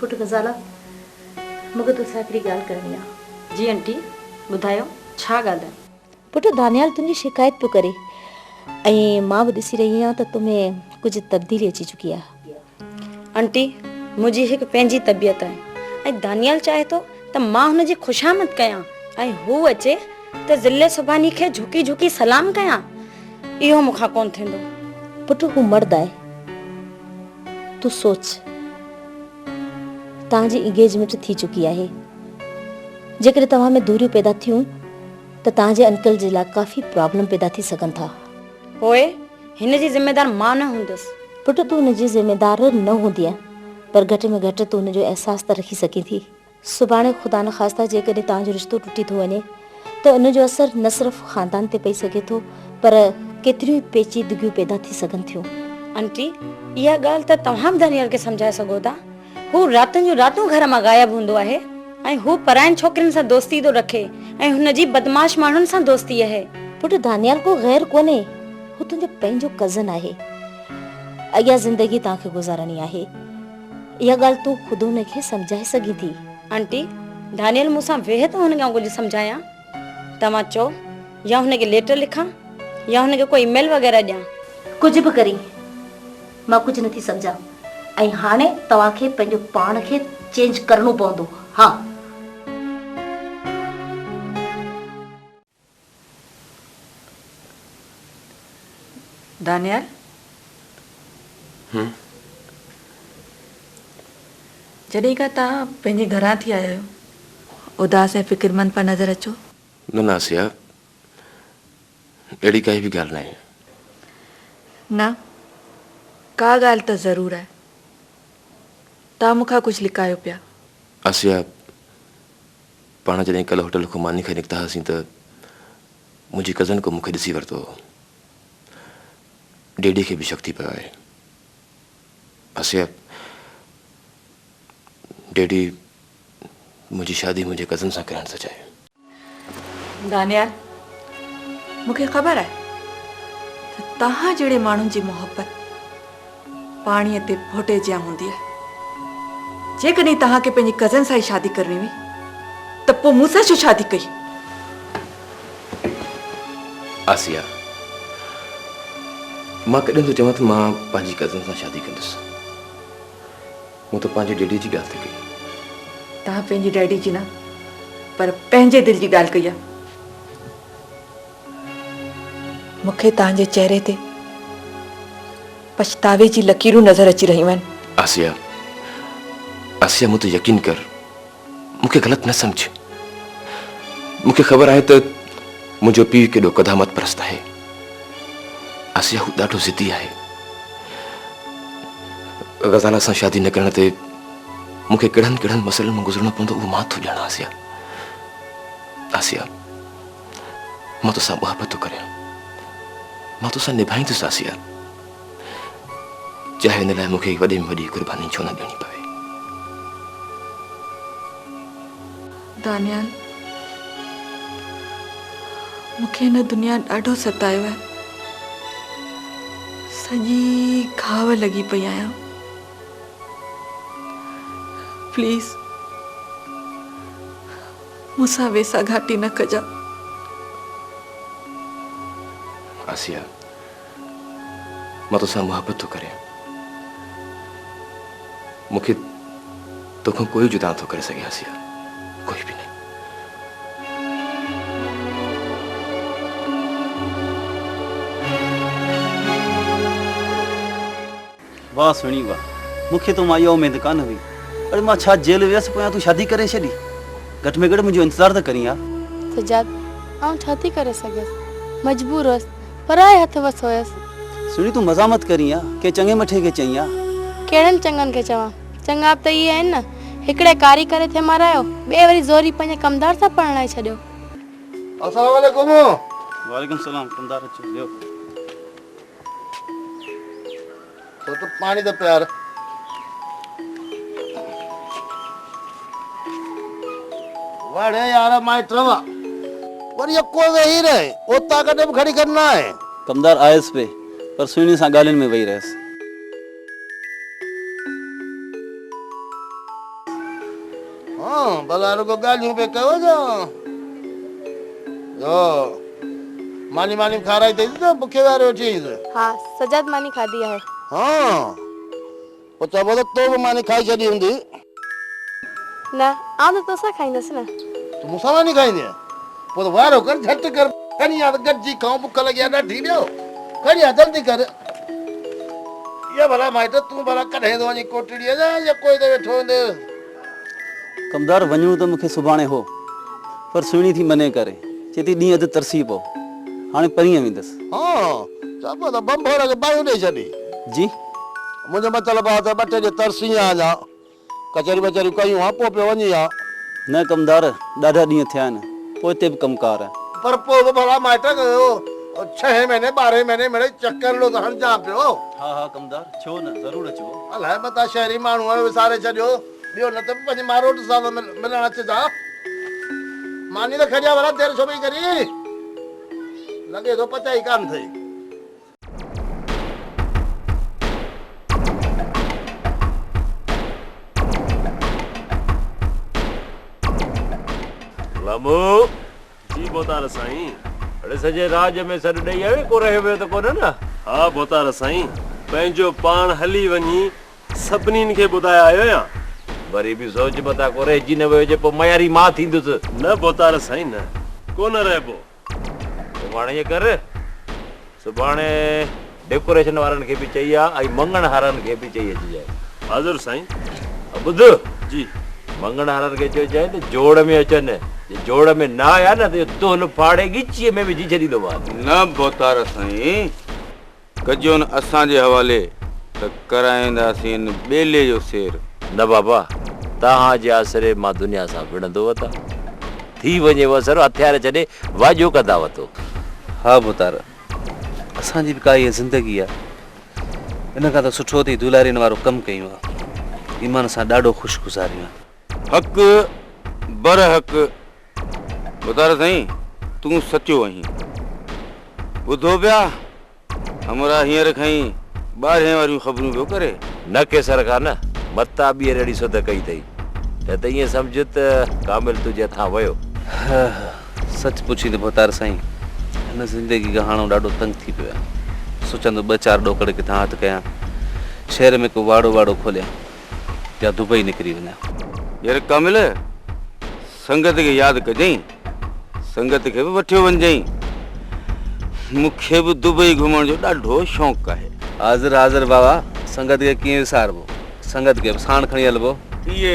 पुट गज़ाला मूंखे तोसां हिकिड़ी ॻाल्हि करणी आहे। जी आंटी ॿुधायो छा ॻाल्हि आहे? पुट दानियाल तुंहिंजी शिकायत पियो करे ऐं मां बि ॾिसी रही आहियां त तुम्हें कुझु तब्दीली अची चुकी आहे। आंटी मुंहिंजी हिकु पंहिंजी तबियत आहे ऐं दानियाल चाहे थो त मां हुनजी ख़ुशामद कयां ऐं हू अचे त ज़िले सुभानी खे झुकी झुकी सलाम कयां। इहो मूंखां कोन थींदो। पुट हू मर्द आहे। तूं सोच तव्हांजी इंगेजमेंट थी चुकी आहे। जेकॾहिं तव्हां में दूरियूं पैदा थियूं त तव्हांजे अंकल जे लाइ काफ़ी प्रॉब्लम पैदा थी सघनि था। पोइ हिन जी ज़िमेदार मां न हूंदसि। पुट तूं हुनजी ज़िमेदार न हूंदी आहे पर घटि में घटि तूं हुनजो अहसासु त रखी सघीं थी। सुभाणे ख़ुदा न ख़ास्ता जेकॾहिं तव्हांजो रिश्तो टुटी थो वञे त उनजो असरु न सिर्फ़ु ख़ानदान ते पई सघे थो पर केतिरियूं ई पेचीदगियूं पैदा थी सघनि थियूं। आंटी इहा ॻाल्हि त तव्हां बि दानियाल खे सम्झाए सघो था। हू रातिनि जूं रातूं घर मां ग़ाइब हूंदो आहे ऐं हू परायनि छोकिरियुनि सां दोस्ती थो रखे ऐं हुनजी बदमाश माण्हुनि सां दोस्ती आहे। पुट दानियाल को गैर कोन्हे, हू तुंहिंजो पंहिंजो कज़न आहे। अॻियां ज़िंदगी तव्हांखे गुज़ारणी आहे। इहा ॻाल्हि तूं ख़ुदि हुनखे सम्झाए सघीं थी। आंटी दानियाल मूंसां वेहे त हुनखे कुझु सम्झायां। तव्हां चओ या हुनखे लेटर लिखां या हुनखे कोई ईमेल वग़ैरह ॾियां। कुझु बि करी मां कुझु नथी सम्झां ऐं हाणे तव्हांखे पंहिंजो पाण खे चेंज करणो पवंदो। हा दानियाल जॾहिं खां तव्हां पंहिंजे घरां थी आया आहियो उदास ऐं फ़िक्रमंद पिया नज़र अचो। न आसिया अहिड़ी काई बि ॻाल्हि न आहे। न का ॻाल्हि त ज़रूरु आहे। तव्हां मूंखां कुझु लिकायो पिया। आसिया पाण जॾहिं कल्ह होटल खुमानी खां निकिता हुआसीं त मुंहिंजी कज़न को मूंखे ॾिसी वरितो। डेडी खे बि शक थी पियो आहे। आसिया डेडी मुंहिंजी शादी मुंहिंजे कज़न सां करणु थो चाहे। दानियाल मूंखे ख़बर आहे त तव्हां जहिड़े माण्हुनि जी मोहबत पाणीअ ते फोटे जिया हूंदी आहे। जेकॾहिं तव्हांखे पंहिंजी कज़न सां ई शादी करणी हुई त पोइ मूंसां छो शादी कई? आसिया मां कॾहिं थो चवां त मां पंहिंजी कज़न सां शादी कंदुसि। मूं त पंहिंजे डेडी जी ॻाल्हि थी कई। तव्हां पंहिंजी डैडी जी न पर पंहिंजे दिलि जी ॻाल्हि कई आहे। मूंखे तव्हांजे चेहरे ते पछतावे जी लकीरूं नज़र अची रहियूं आहिनि। आसिया आसिया मूं ते यकीन कर, मूंखे ग़लति न सम्झ। मूंखे ख़बर आहे त मुंहिंजो पीउ केॾो क़दामत परस्त आहे। आसिया हू ॾाढो ज़िदी आहे। ग़ज़ाला सां शादी न करण ते मूंखे कहिड़नि कहिड़नि मसइलनि मां गुज़रणो पवंदो उहो मां थो ॼाणा। आसिया आसिया मां तोसां मुहबत थो करियां, मां तोसां निभाईंदुसि। आसिया चाहे हिन लाइ मूंखे वॾे में वॾी क़ुर्बानी छो न ॾियणी पवे। दानियाल मूंखे हिन दुनिया ॾाढो सतायो आहे। सॼी घाव लॻी पई आहियां। प्लीज़ मूंसां वेसा घाटी न कजा। आसिया मां तोसां मुहबत थो करियां। मूंखे तोखां कोई जुदा थो करे सघे। आसिया कोई बि नहीं। वाह सुणी वाह, मूंखे तो मां इहा उमेद कान हुई। अरे मां छा जेल वियसि पोयां तूं शादी करे छॾी। घटि में घटि मुंहिंजो इंतज़ारु त करी। सजाद आउं छा थी करे सघियसि, मजबूर हुअसि, पराए हथ वसि हुयसि। सुणी तूं मज़ामत करी आहे के चङे मठे खे चई आहे। कहिड़नि चङनि खे चवां? चङा त इहे आहिनि न, हिकिड़े कारी करे थे मारायो, ॿिए वरी ज़ोरी पंहिंजे कमदार सां पढ़ाए छॾियो। अस्सलाम वालेकुम। वालेकुम सलाम। कमदार अचो लियो। तो पानी द प्यार वाड़े यार माइट रवा और ये को वही रहे ओता कदम खड़ी करना है। कमदार आयस पे पर सुनी सां ॻाल्हियुनि में वही रहस। हाँ भला रुको गालियों पे कहो जो मानी मानी खाराई थी तो भूखे वारे उठी हा सजाद मानी खाधी आहे हाँ वो चबो तो भी मानी खाई छड़ी हुंदी न आउं त तोसां खाईंदसि न तू मूंसां मानी खाईंदी वो तो वारो कर झट कर खणी आ गॾिजी खाऊं बुख लगी आ ॾाढी ॿियो खणी आ जल्दी कर ये भला माइट तू भला कढे तो वञी कोटड़ीअ जा या कोई ते वेठो हूंदे कमदार वञूं त मूंखे सुभाणे हो पर सुहिणी थी मने करे चेती ॾींहुं अधु तरसी पओ हाणे परीहं वेंदसि हाँ चबो तो बंभोर के बायू ॾेई छॾी जी मुंहिंजो मतिलबु आहे त ॿ टे ॾींहं तरसी आ जा कचहरी बचहरी कयूं हा पोइ पियो वञी हा न कमदार ॾाढा ॾींहं थिया आहिनि पोइ हिते बि कमकार आहे पर पोइ बि भला माइट 6 महीने 12 महीने मिड़े चक्कर लो त हणिजां पियो हा हा कमदार छो न ज़रूरु अचिबो अलाए मता शहरी माण्हू आयो विसारे छॾियो ॿियो न त पंहिंजे मारोट सां मिलण अचिजा मानी त खड़िया भला देरि छो पई करी लॻे थो पचाई कान थई लमो जी बोतार साईं अड़े सजे राज में सर ॾेई आयो को रहियो वियो त कोन न हा बोतार साईं पंहिंजो पाण हली वञी सभिनीनि खे ॿुधाए आयो या वरी बि सोच मता को रहिजी न वियो जे पोइ मयारी मां थींदुसि न बोतार साईं न कोन रहिबो सुभाणे ईअं कर सुभाणे डेकोरेशन वारनि खे बि चई आहे ऐं मंगण हारनि खे बि चई अचिजांइ हाज़ुर साईं ॿुध जी मंगण हारनि खे चइजांइ त जोड़ में अचनि जोड़ में न आया न त तोल फाड़े ॻिचीअ में विझी छॾींदो न बोतार साईं कजो न असांजे हवाले त कराईंदासीं ॿेले जो सेर न बाबा तव्हां जे आसरे मां दुनिया सां विढ़ंदो वता थी वञे वसर हथियार छॾे वाजो कंदा वतो हा बोतार असांजी बि का इहा ज़िंदगी आहे इन खां त सुठो थी दुलारीन वारो कमु कयूं आहे ईमान सां ॾाढो ख़ुशि गुज़ारियूं आहे हक़ बर हक़ बोतार साईं तूं सचो आहीं ॿुधो पिया हमरा हींअर खईं 12 वारियूं ख़बरूं पियो करे न केसर खां न मता ॿीहर अहिड़ी सोध कई अथई त ईअं सम्झ त कामिल तुंहिंजे हथां वियो सच पुछी त बोतार साईं हिन ज़िंदगी खां हाणे ॾाढो तंग थी पियो आहे सोचंदो 2-4 ॾोकड़ किथां हथु कयां शहर में को वाड़ो खोलियां या दुबई निकिरी वञा यार कामिल संगत खे यादि कजांइ संगत खे बि वठियो वञजांइ मूंखे बि दुबई घुमण जो ॾाढो शौक़ु आहे हाज़िर हाज़िर बाबा संगत खे कीअं विसारबो संगत खे साण खणी हलबो इहे